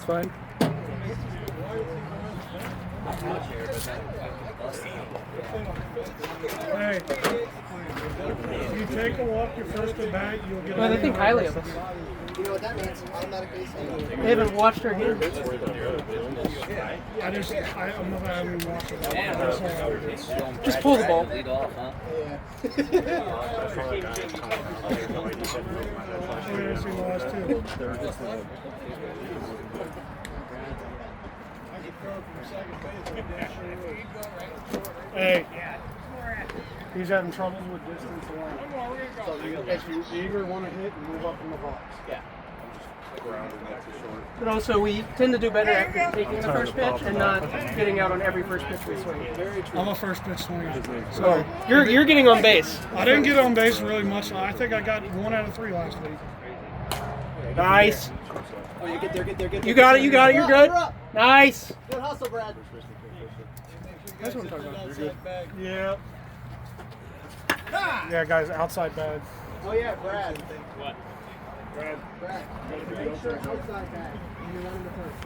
It's fine. Hey, if you take a walk your first at bat, you'll get. Well, they think highly of us. You know what that means? Automatically. They haven't watched our game. I'm not having watched it. Just pull the ball. Yeah. Hey, he's having troubles with distance alone. So if you eager want to hit and move up in the box. Yeah. But also, we tend to do better after taking the first pitch and not getting out on every first pitch we swing. I'm a first pitch swinger. So you're getting on base. I didn't get on base really much. I think I got 1 out of 3 last week. Nice. Oh, you get there, get there, get there. You got it. You're good. Nice. Good hustle, Brad. That's what I'm talking about. Yeah. Yeah, guys, outside bad. Oh yeah, Brad. What? Brad. Make sure outside bag. And you're running the first.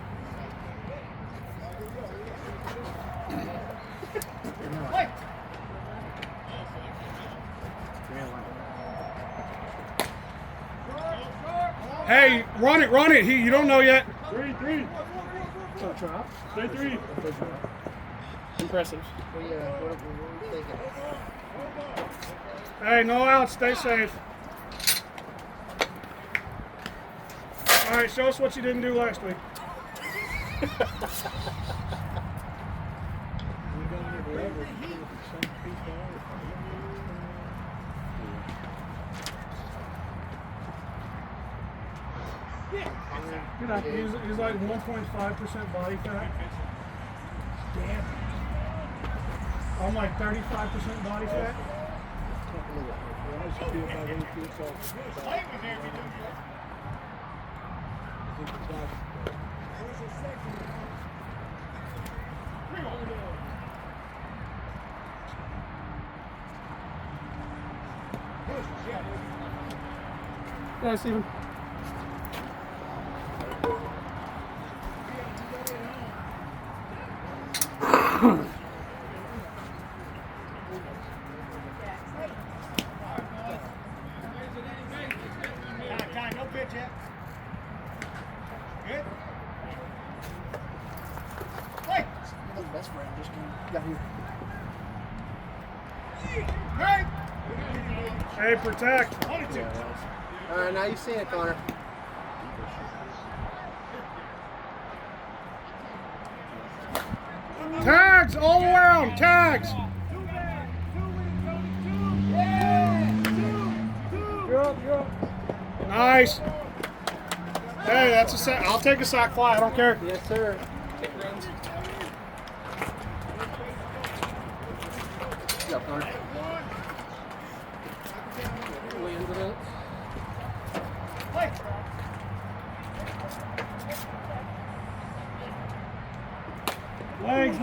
Hey, run it. You don't know yet. 3-3. So drop. Stay 3. Impressive. What are you thinking? Hey, no outs. Stay safe. All right, show us what you didn't do last week. He's like 1.5% body fat. Damn. I'm like 35% body fat. Yeah, Steven. Time, no pitch yet. Good. Hey. Best friend just got here. Hey, protect. All right, now you've seen it, Connor. Tags all around. Tags. Nice. Hey, that's a sack. I'll take a sack fly. I don't care. Yes, sir. Take runs. Good job, Connor. Lands it out. Legs.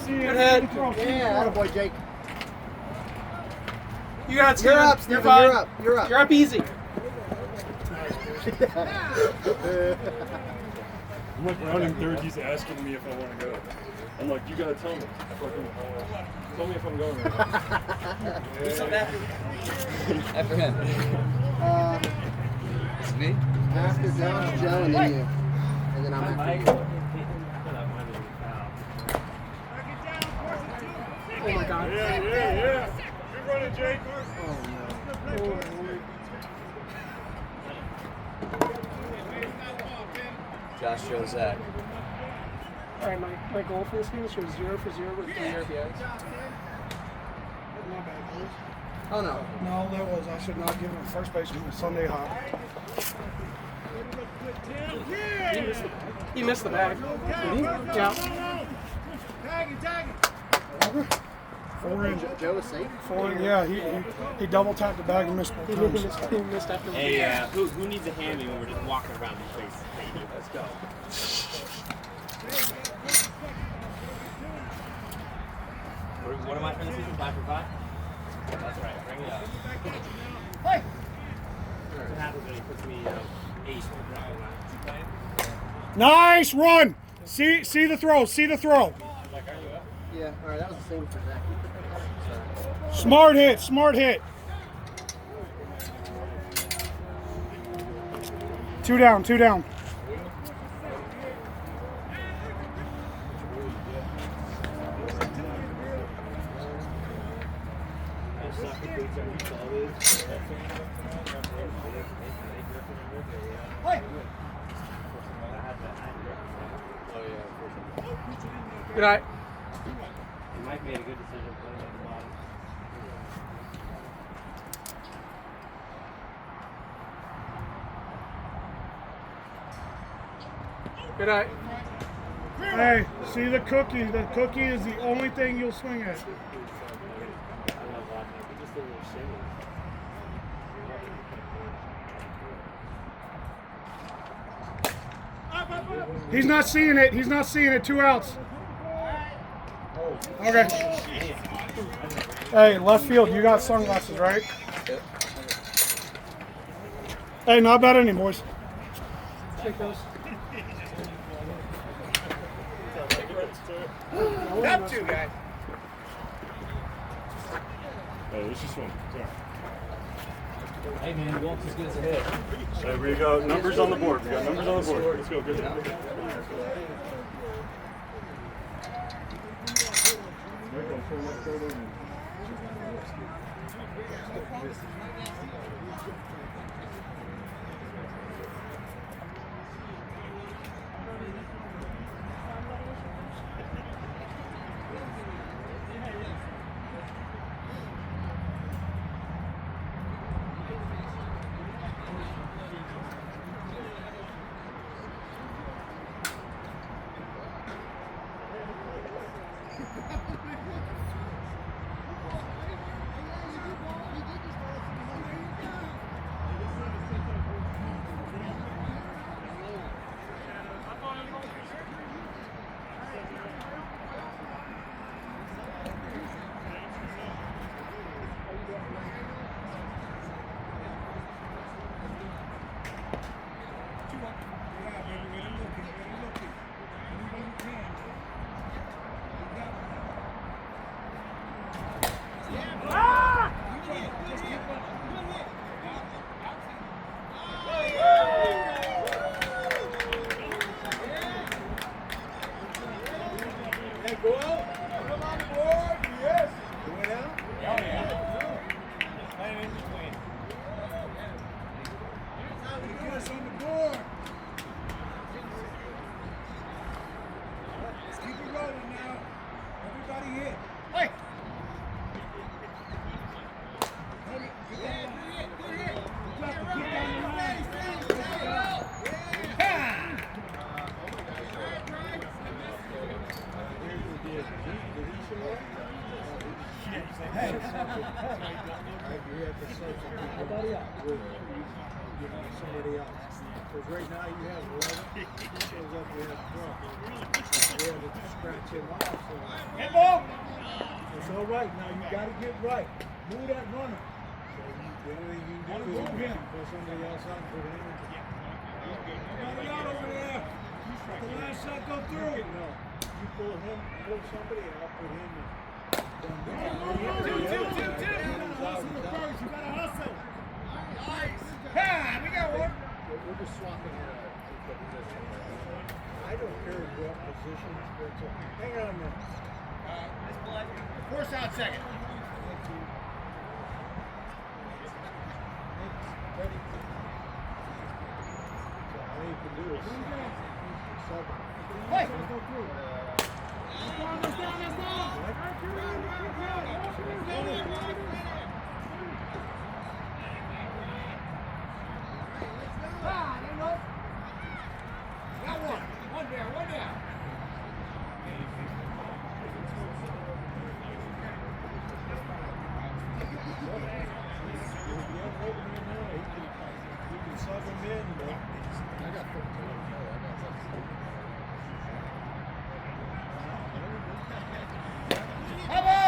See Good it. head. Yeah, attaboy, Jake. You got it, Steven. You're up, You're Steven. fine. You're up. You're up easy. I'm like running third. He's asking me if I want to go. I'm like, you gotta tell me. Tell me if I'm going. Who's up after him? It's me? After Josh, Joe, and then you. And then I'm after you. Oh my God. Yeah. You're running, Jake. Josh Josette. All right, my goal for this game is 0 for 0 with 3 RBIs. Oh no. No, that was. I should not give him a first baseman a Sunday hop. He missed the bag. Did he? Yeah. Tag it. 4 in. Joe is safe. 4 in. Yeah, he double tapped the bag and missed He both times. missed after the Hey, who needs a hammy when we're just walking around this place? Let's go. What am I trying to see? 5 for 5? That's right. Bring it up. What happens when he puts me 8? Nice run. See the throw. See the throw. Yeah, all right, that was the same for Zach. Smart hit. Smart hit. 2 down. 2 down. Good night. Mike made a good decision putting him at the bottom. Good night. Hey, see the cookie. The cookie is the only thing you'll swing at. He's not seeing it. He's not seeing it. 2 outs. Okay. Hey, left field, you got sunglasses, right? Yep. Hey, not bad any, boys. Take those. That 2 guys. Hey, let's just one. Sorry. Hey man, you won't as good as a hit. Hey, we got numbers on the board. We got numbers on the board. Let's go. Good. Somebody else. Because right now you have 11. He shows up, we have 12. We have to scratch him off. So. It's all right. Now you got to get right. Move that runner. So the only thing you can do is put somebody else out and put him in. Somebody out over there. Let the last shot go through. No. You pull him, pull somebody, and I'll put him in. Two. You gotta hustle. Nice. Ha! We got one. We're just swapping I don't care what position. Hang on a minute. Force out second. Ready? All you can do is sub. Hey! Go through. Got one. One down. You can sub him in, but I got 13. Bravo!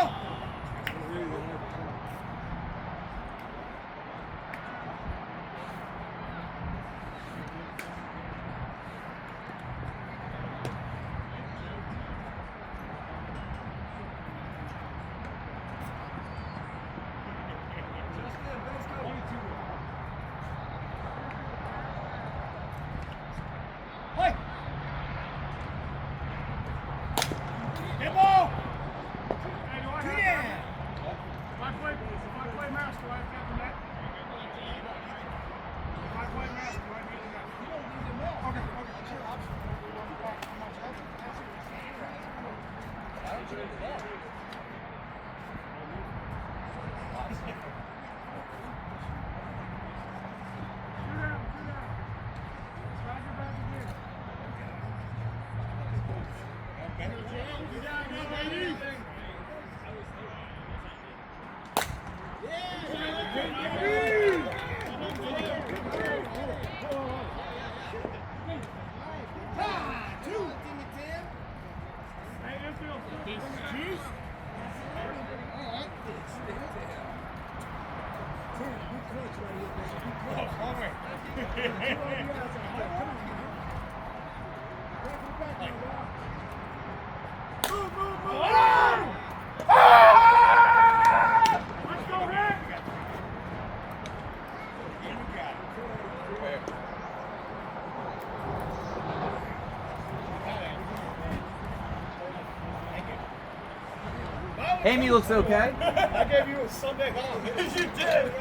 Amy looks okay. I gave you a Sunday off. You did.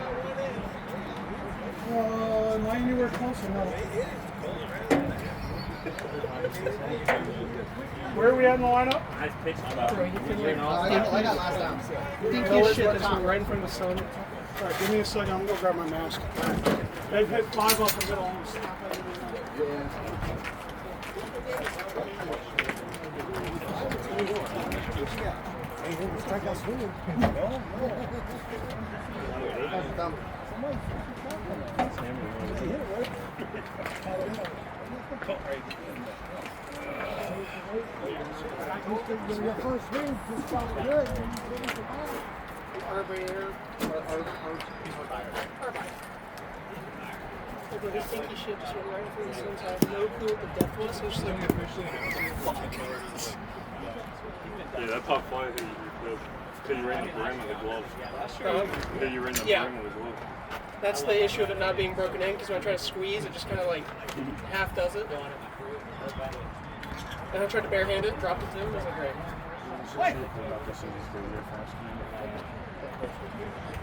Not anywhere close enough. Where are we at in the lineup? Nice pitch. I got last down. Think you shit that's right in front of the sun. All right, give me a second. I'm gonna go grab my mask. They've hit 5 up the middle. I'm gonna stop everything. Your first swing just felt good. But this stinky shit just went right in front of the sun, so I have no clue what the depth was. So it's just like, Yeah, that pop fly hit you right in the brim of the glove. Hit you right in the Yeah. brim of the glove. that's the issue of it not being broken in, because when I try to squeeze, it just kind of like half does it. And I tried to barehand it, dropped it too. It was like, great.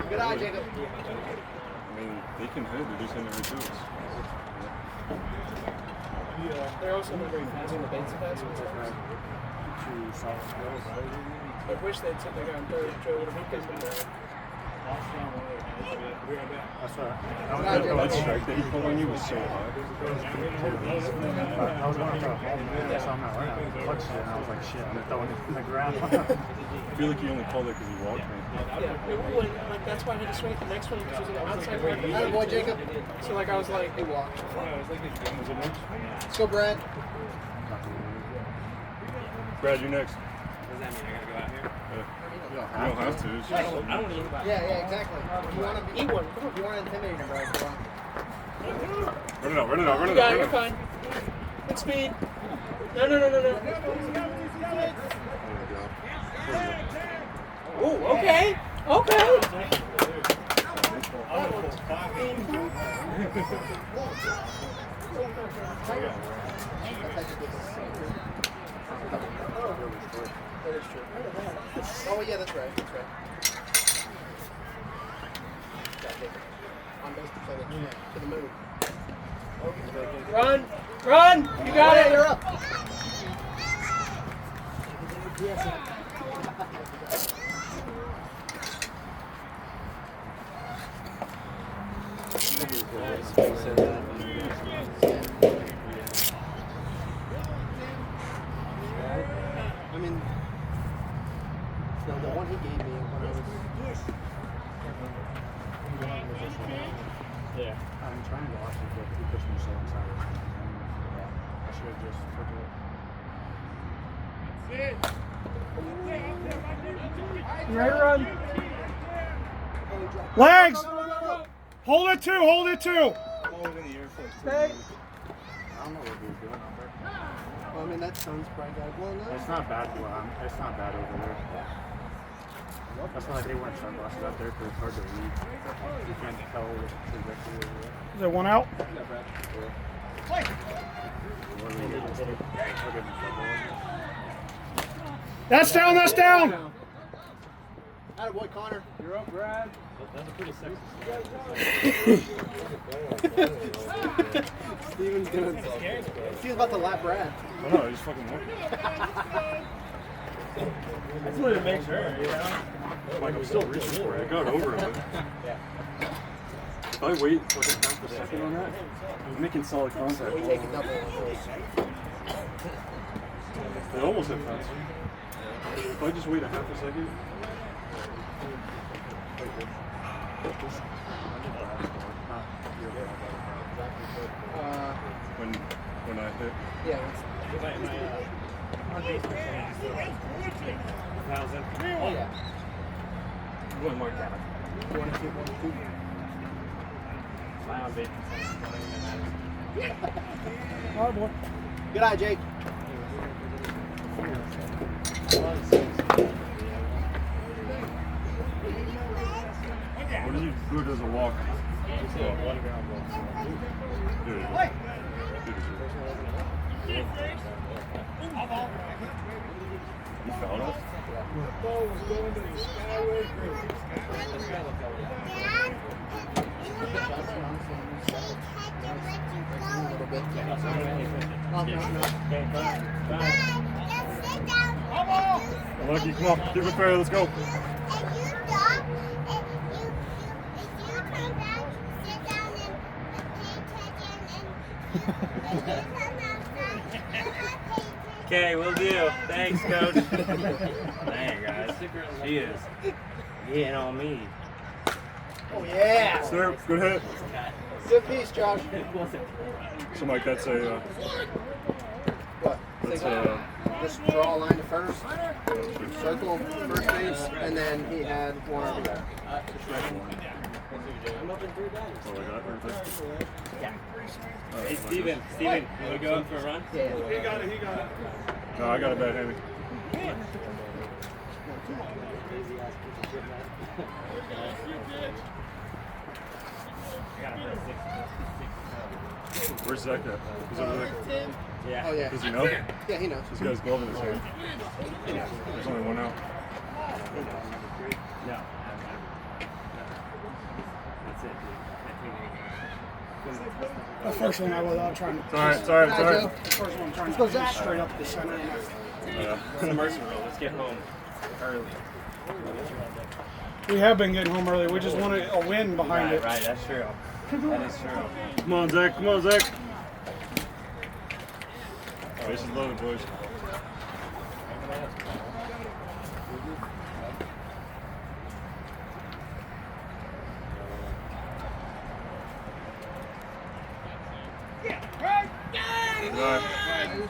Good eye, Jacob. I mean, they can hit, they're just hitting every two. They're also not very fast on the baits fast. I wish they'd said they got on third. Joe would have been there. That's all That strike that he put on you was so high. I was going to throw a home, man. So I'm not right. I clutched it and I was like, shit, I'm throwing it in the ground. I feel like you only called it because you walked me. Yeah, it would, like, that's why I had to swing it the next one, because it was on the outside part of the Atta boy, Jacob. So, like, I was like, Good walk. Was it next? Let's go, Brad. Brad, you next. What does that mean? I gotta go out here? You don't have to. It's just, I don't want to eat about Yeah, exactly. If you want to eat one. Come on. if you want to intimidate him, Brad, go on. run it out, run it out, run You it got out. it, you're fine. Good speed. No. Ooh, okay. Okay. That is true. Oh, yeah, that's right. That's right. On base percentage. To the moon. Run! You got it! You're up. I mean, the one he gave me when I was. Yeah. I'm trying to watch it, but he pushed me so inside. I should have just took it. You ready to run? Legs! Hold it two, hold it two! Stay. I don't know what he was doing out there. Well, I mean, that sun's probably got blown up. It's not bad. It's not bad over there. That's why they weren't sunglasses out there because it's hard to read. You can't tell the trajectory over there. Is there one out? That's down, that's down! Atta boy, Connor. You're up, Brad. That's a pretty sexy Steven's gonna. He's about to lap Brad. Oh, no, I just fucking walked. I just wanted to make sure, you know? Like, I'm still reaching for it. I got over it. If I wait like a half a second on that, I'm making solid contact. Take a double. It almost hit fence. If I just wait a half a second. When I hit. Yeah. On base percentage is 1,000. Oh yeah. One more count. 1 2 1 2. My on base percentage is not even matters. All right, boy. Good eye, Jake. What are you good as a walk? One ground ball. You found us? The ball was going to the skyway bridge. A little bit. Lucky, come on, give it fair, let's go. Okay, will do. Thanks, coach. Dang, guys. She is getting on me. Oh yeah. Sir, good hit. Good piece, Josh. So, Mike, that's a, What? that's Just draw a line to first, circle first base, and then he had one over there. I'm up in 3 bags. oh, like that right there. Yeah. Hey, Steven, you want to go in for a run? Yeah. He got it. No, I got a bad handing. Where's Zach at? He's over there. Yeah. Oh yeah. Does he know? Yeah, he knows. He's got his glove in his hand. There's only one out. No. That's it, The first one I was trying to. It's alright, it's alright, it's Hi, alright. Joe. The first one I'm trying to go straight up the center. Yeah. It's a mercy roll. Let's get home early. We have been getting home early. We just wanted a win behind Right, it. right. That's true. That is true. Come on, Zach, come on, Zach. Bases loaded, boys.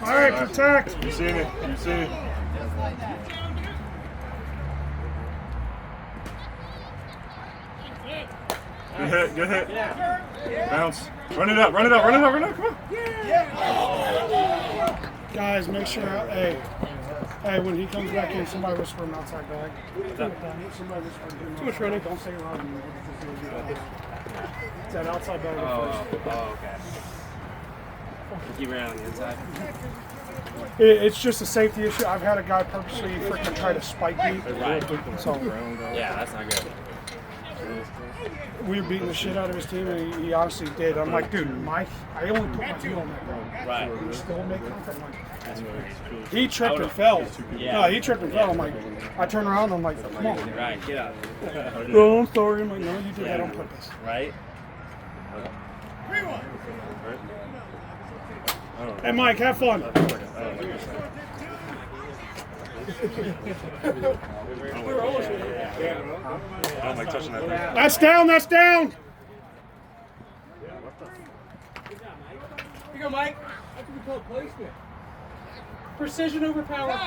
All right, protect. You seen it, you seen it. Good hit, good hit. Bounce. Run it up, run it up, run it up, run it up, come on. Guys, make sure. Hey, when he comes back in, somebody whisper him outside bag. Somebody whisper him. Too much running. Don't say it loud. It's that outside bag first. Oh, okay. Keep it around the inside. It's just a safety issue. I've had a guy purposely freaking try to spike me. Right. So Yeah, that's not good. we were beating the shit out of his team, and he honestly did. I'm like, dude, I only put my heel on that bro. Right. And he still make contact. I'm like, That's crazy. he tripped and fell. Yeah. No, he tripped and fell. I'm like, I turn around, I'm like, come on. Right, get up. No, I'm sorry. I'm like, no, you did that on purpose. Right? Hey, Mike, have fun. I don't like touching that thing. That's down. That's down. Here you go, Mike. That could be called placement. Precision over power.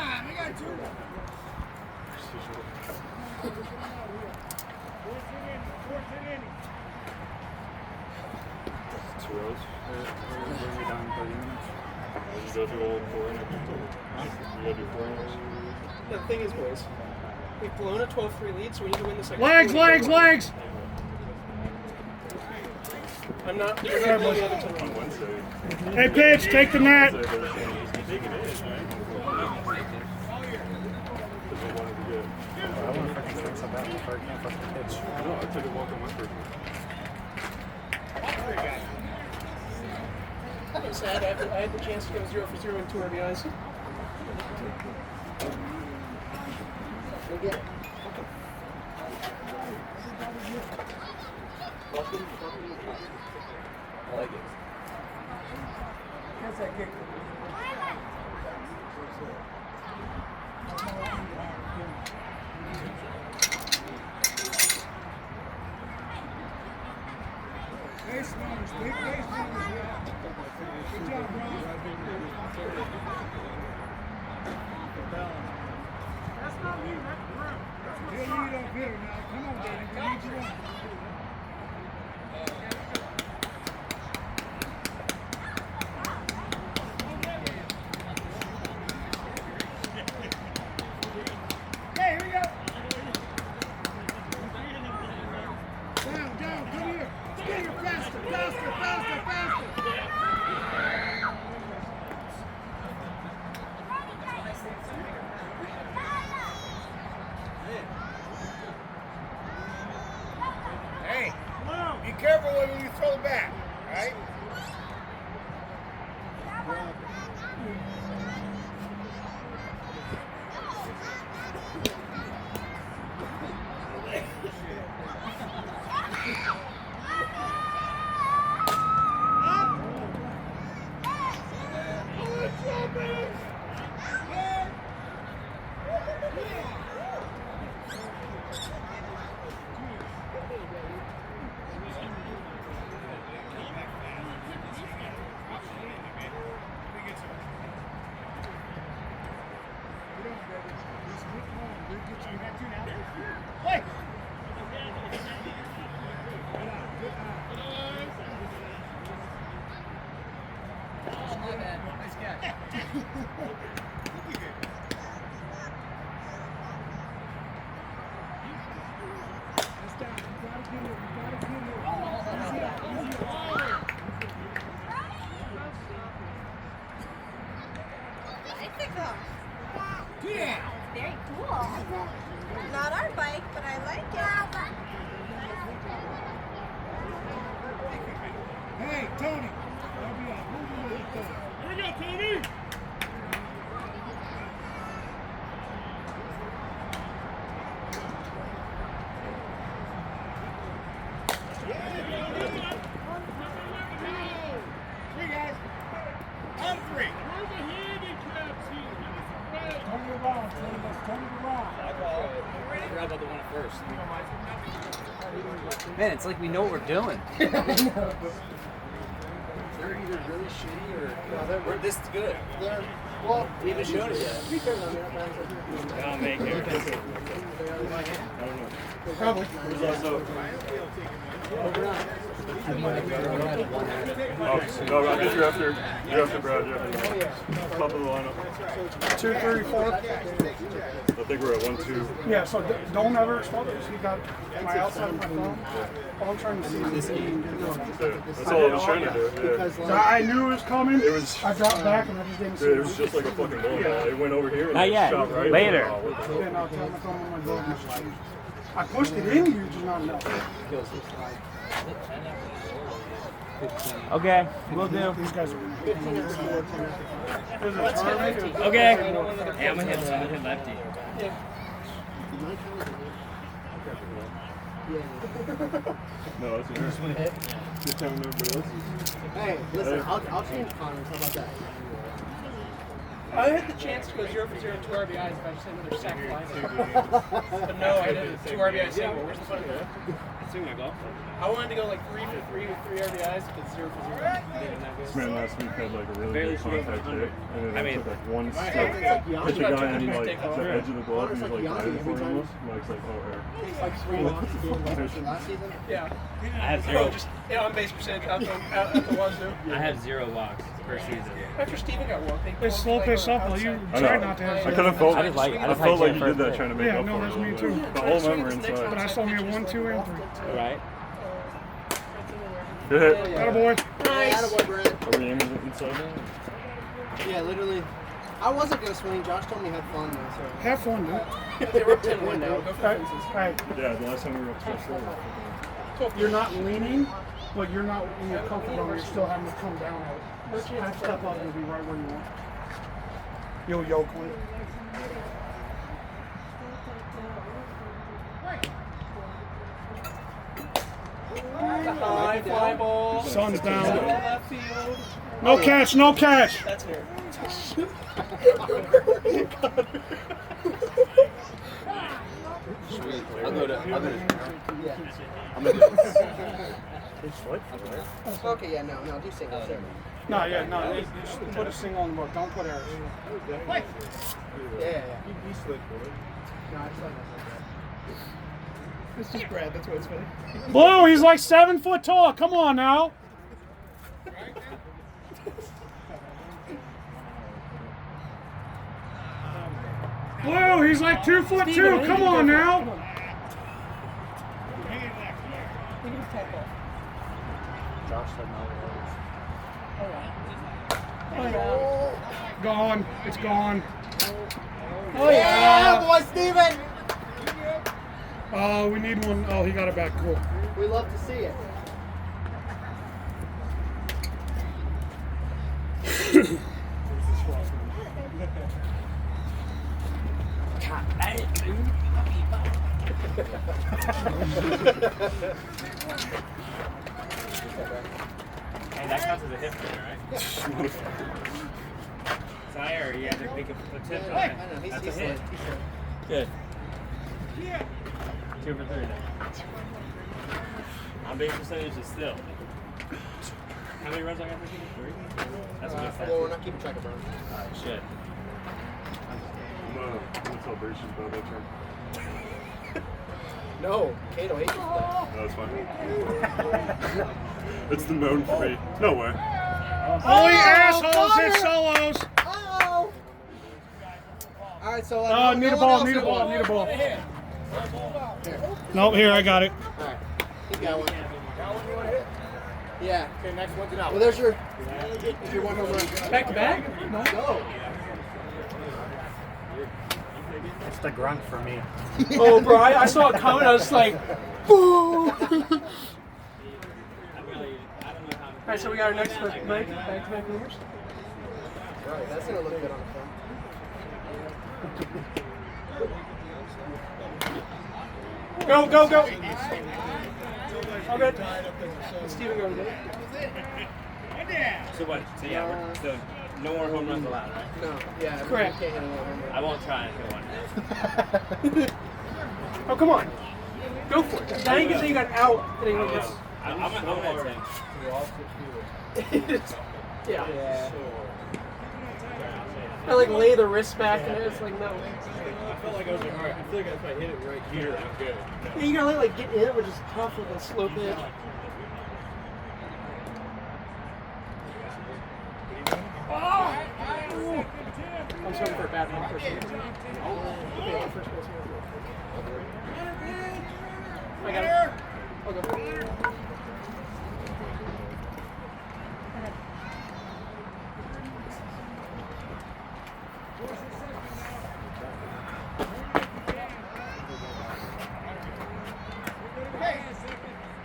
Two rows. Bring me down 30 minutes. You go through all 4 innings. You gotta do 4 innings. The thing is, boys, we've blown a 12-3 lead, so we need to win the second. Legs, quarter. legs, legs. I'm not. You're not blowing the other On 10. Wednesday. Hey, pitch, take the net. Wednesday, I think it is, right? Because they wanted to get. I wonder if I can fix up that before I can't fucking pitch. No, I took a walk on my first one. I'm sad. I had the chance to go 0 for 0 in 2 RBIs. Go get it. I like it. That's that kick. Base runners, big base runners, yeah. Good job, bro. That's not me, that's Brown. He'll lead up here now. Come on, Danny, we need you on. Hey, here we go. Down, come here. Get here, faster, faster, faster, faster. Hey, be careful when you throw back, right? Hey! Yeah! Very cool. Not our bike, but I like it. Hey, Tony! Here we go, Tony! Three guys. On three. Turn it around, turn it around. I forgot about the one at first. Man, it's like we know what we're doing. They're either really shitty or we're this good. Well, We haven't shown it yet. I'll make it. Probably. There's also. Oh, no, I guess you're after Brad. You're after top of the lineup. 234. I think we're at 1-2. Yeah, so don't ever expose it. You got my outside of my phone. All I'm trying to see is this game. Yeah, that's all I was trying to do. Yeah. I knew it was coming. It was. I dropped back and I just didn't see Dude, it was just like a fucking ball. It went over here and Not it yet. shot right. Later. Oh, what the hell? Then I'll tell my phone on my glove machine. I pushed it in you, just not enough. Okay, we'll do. These guys are going to Okay. Hey, I'm gonna hit lefty. No, that's yours. Just telling everybody else. hey, listen, I'll change Connors. How about that? I had the chance to go 0 for 0 and 2 RBIs if I just had another sack line. But no, I didn't. 2 RBI single. Where's the fun of that? I wanted to go like 3 for 3 with 3 RBIs, but 0 for 0. This man last week had like a really Barely good contact hit, and then I it mean, took like one step, hit the guy in like the edge of the glove, and he's like diving for it almost. Mike's like, oh, here. Like 3 walks a game last season? Yeah. I have Oh, zero. just on base percentage out the wazoo. I have 0 walks per season. After Steven got walked, they It's slow pitch softball. You I try know. not to have I zero. kind of felt, I just like felt like you Jennifer did that Fred. trying to make Yeah, up no, for it that's a me little too. bit. But all of them were But inside. I saw me at 1, 2, and 3. Right? Good hit. Attaboy. Attaboy, Brad. Are we aiming inside now? Yeah, literally. I wasn't going to swing. Josh told me he had fun, though, so. Have fun, dude. They were up 10-1 now. Go for Okay. fences. Hey, Yeah, the last time we were up to you're not leaning, but you're not in your comfort zone. You're still having to come down at it. Half step up will be right where you want. Yo, Oakland. High fly ball. Sun's down. Left field. No catch, no catch. That's here. I'll go to. Okay, yeah, no, do single. No, yeah, no. Just put a single on the board. Don't put errors. Yeah. He slid for it. No, I just like It's just Brad. That's why it's funny. Blue, he's like 7 foot tall. Come on now. Blue, he's like 2'2". Come on now. Josh said no. Gone. It's gone. Oh yeah, boy, Steven! Oh, we need one. Oh, he got it back. Cool. We love to see it. Hey, that counts as a hit for you, right? Sire, you had to make a tip on it. I know, he's That's a slid. hit. Good. 2 for 3 now. On base percentage is still. How many runs I got for you? 3? That's a good stat. Well, we're not keeping track of runs. Shit. I'm a celebration about that term. No, Kato hates that. No, it's fine. It's the known for me. No way. All you assholes hit solos. Uh-oh! Alright, so... Oh, need a ball, need a ball, need a ball. Nope, here, I got it. Alright, he's got one. Yeah. Okay, next one's an out. Well, there's your one home run. Back to back? No. Go! It's the grunt for me. Oh, bro, I saw it coming. I was like, boo! Alright, so we got our next night, back-to-back numbers. Right, that's gonna look good on the film. Go, go, go! All good. Steven, go. So what? So yeah, so no more home runs allowed, right? No, yeah, Correct. you can't hit another home I run. won't try and hit one. Oh, come on. Go for it. Now you can say you got out. And anyone gets... I'm at 10. Yeah. I like lay the wrist back and it's like, no. I felt like I was like, all right, I feel like if I hit it right here, I'm good. Yeah, you gotta like get in it, which is tough with a slow pitch. I'm sorry for a bad one first base. Okay, on first base. I got it. I'll go.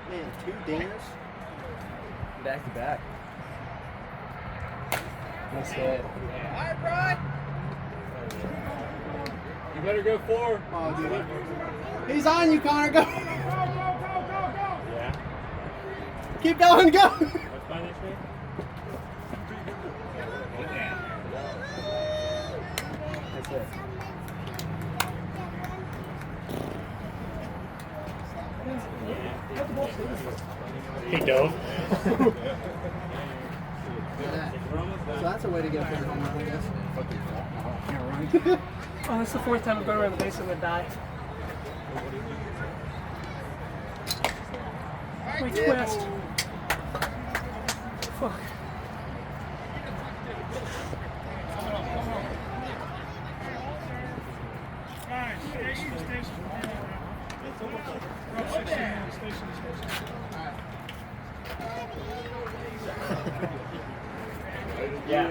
Man, 2 dingers. Back to back. Nice hit. You better go 4. Oh, dude. He's on you, Connor. Go. Yeah. Keep going. Go. What's my next name? That's it. He dove. So that's a way to get a bigger home run, I guess. Oh, that's the 4th time I've gone around the base and I'm gonna die. Wait, twist. Fuck. Yeah.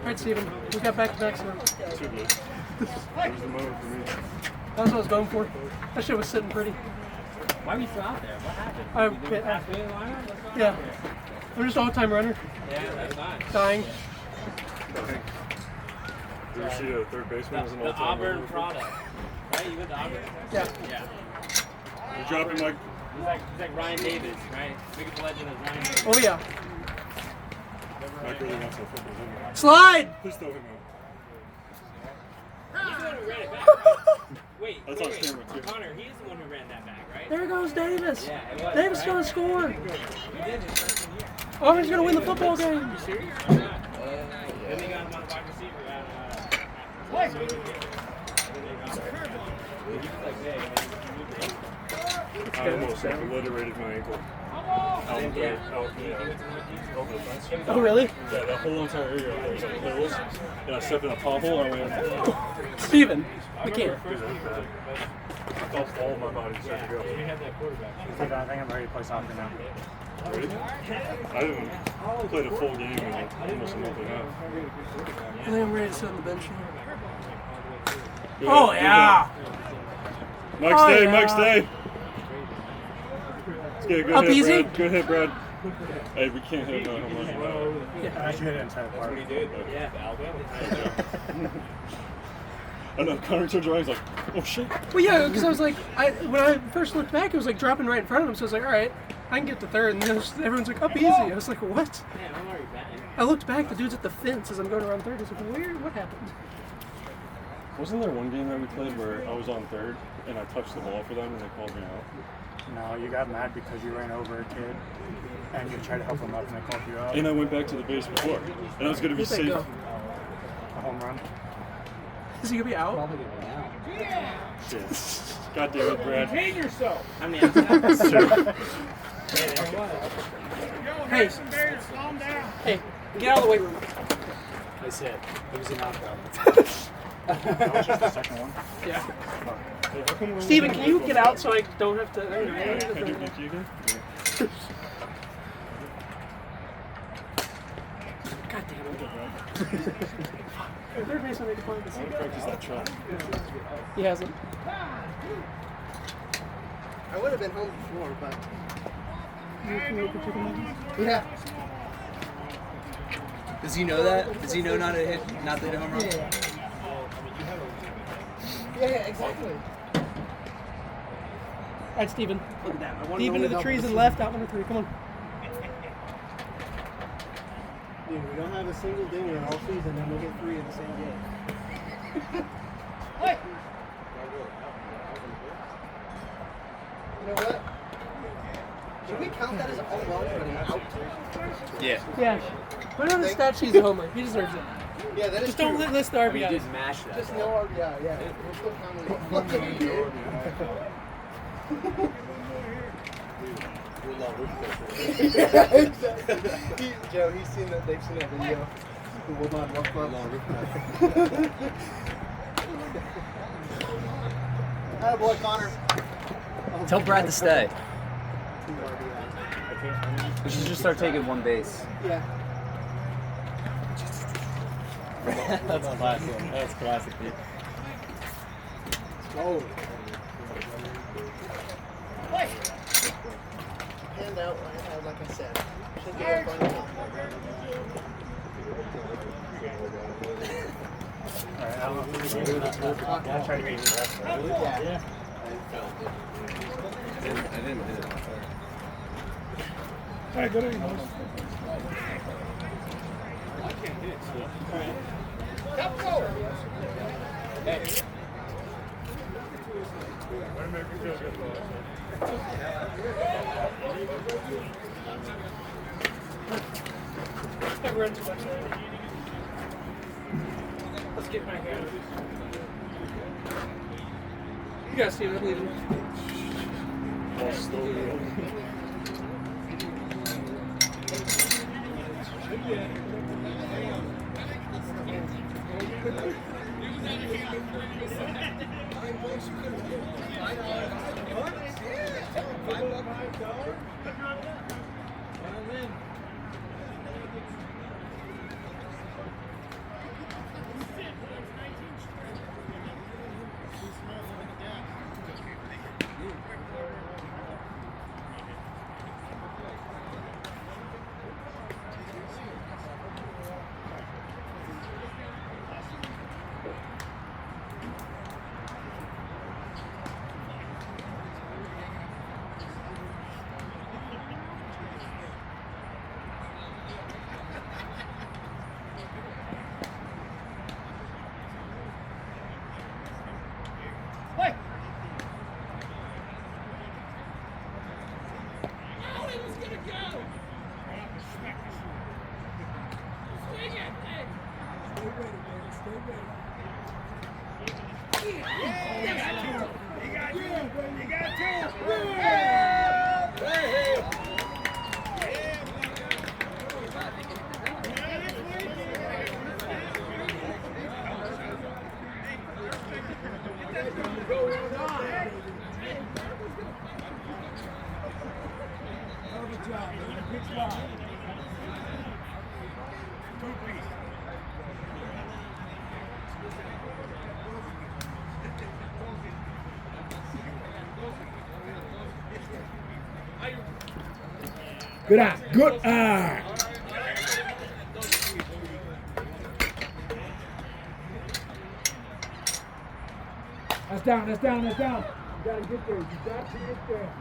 Alright, Steven, we got back-to-backs now. Too good. That was the moment for me. That's what I was going for. That shit was sitting pretty. Why were you still out there? What happened? Yeah. I'm just all-time runner. Yeah, that's fine. Dying. Did you see a third baseman was an The all-time Auburn runner? product. right? You went to Auburn? Yeah. Yeah. You're dropping like. He's like Ryan Davis, right? Biggest legend is Ryan Davis. Oh yeah. Mike really wants to football. Slide. Please throw him out. He's the one who ran it back, right? Wait, That's on camera, too. Connor, he's the one who ran that back, right? There goes Davis. Yeah, it was, Davis right? gonna score. He did his freshman year. Auburn's gonna win the football game. You serious? Why not? Then they got him on wide receiver at I almost obliterated my ankle. Out there. Out there. Over the fence. Oh really? Yeah, that whole entire area out there was like hills. And I stepped in a pothole and I went. Steven, we can't. I felt all my body started to go. I think I'm ready to play soccer now. Ready? I haven't played a full game in like almost a month and a half. I think I'm ready to sit on the bench here. Good, Oh good yeah. job. Mike, Oh, stay, yeah. Mike, stay. Let's get a good Up hit, easy? Brad. Good hit, Brad. Hey, we can't hit no home run. I should hit it inside the park. I know, Connor turns around, he's like, oh shit. Well, yeah, because I was like, when I first looked back, it was like dropping right in front of him. So I was like, all right, I can get to third. And then everyone's like, up easy. I was like, what? Man, I'm already batting. I looked back, the dude's at the fence as I'm going around third. I was like, weird, what happened? Wasn't there one game that we played where I was on third and I touched the ball for them and they called me out? No, you got mad because you ran over a kid and you tried to help him up and they called you out. And I went back to the base before. And I was going to be Where'd that safe. go? A home run. Is he going to be out? Shit. God damn it, Brad. Hate yourself. I mean, Hey, Calm down. hey, get out of the weight room. I said, it was a knockout. That was just the second one. Yeah. Steven, can you get out so I don't have to... Can I do DP again? God damn it. Third base, I need to play this. Practice that shot. He hasn't. I would have been home before, but Yeah. does he know that? Does he know not to hit a home run? Yeah, exactly. All right, Steven. Look at that. I Deep into the trees and left, out number 3. Come on. Dude, we don't have a single dinger all season, and we'll get 3 in the same game. You know what? Should we count that as a home run but an out? yeah. Yeah. Put it on the stat sheet as a homer. He deserves it. Yeah, that is Just don't true. list the RBIs. Mash that. Just no RBI, yeah. We're still counting it. Exactly. Joe, they've seen that video. The woman walk up. Atta boy, Connor. Tell Brad to stay. 2 RBIs. We should just start taking one base. Yeah. That's classic. That's classic, dude. Oh. Hand out, like I said. Should be a fun one. Alright, I don't know if you can do that. I'll try to get you the rest. Yeah. I didn't do it. All right, good. Everyone's watching. Let's get back out. You guys see what leaving. Ball slowly. Good eye. Good eye. That's down. That's down. That's down. You gotta get there. You got to get there.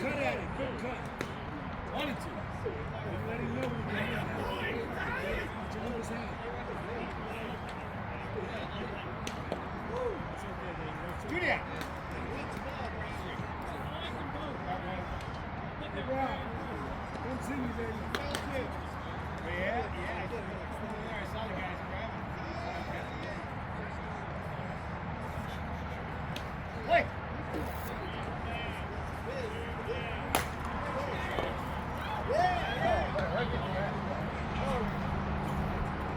Cut at it. Good cut. Wanted to. Let him know we can have his hand. Do that. Come see me, baby. Yeah, I did. I saw the guys grabbing. Play.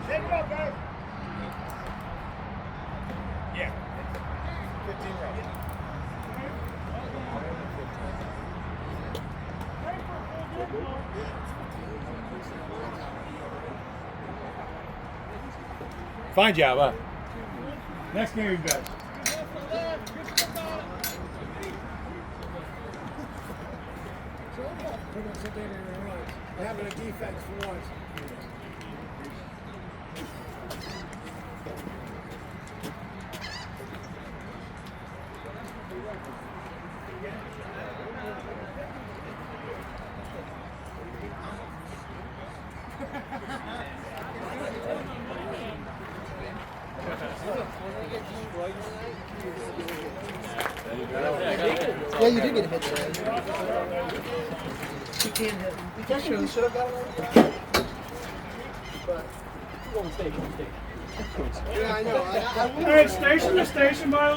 Shake it up, guys. Yeah. 15 rounds. Fine job, huh? Next game, guys. Having a defense for once. Yeah, you did get a hit today. You can't hit. You technically should have got one. But Go on stage, on stage. yeah, I know. I Hey, station to station, by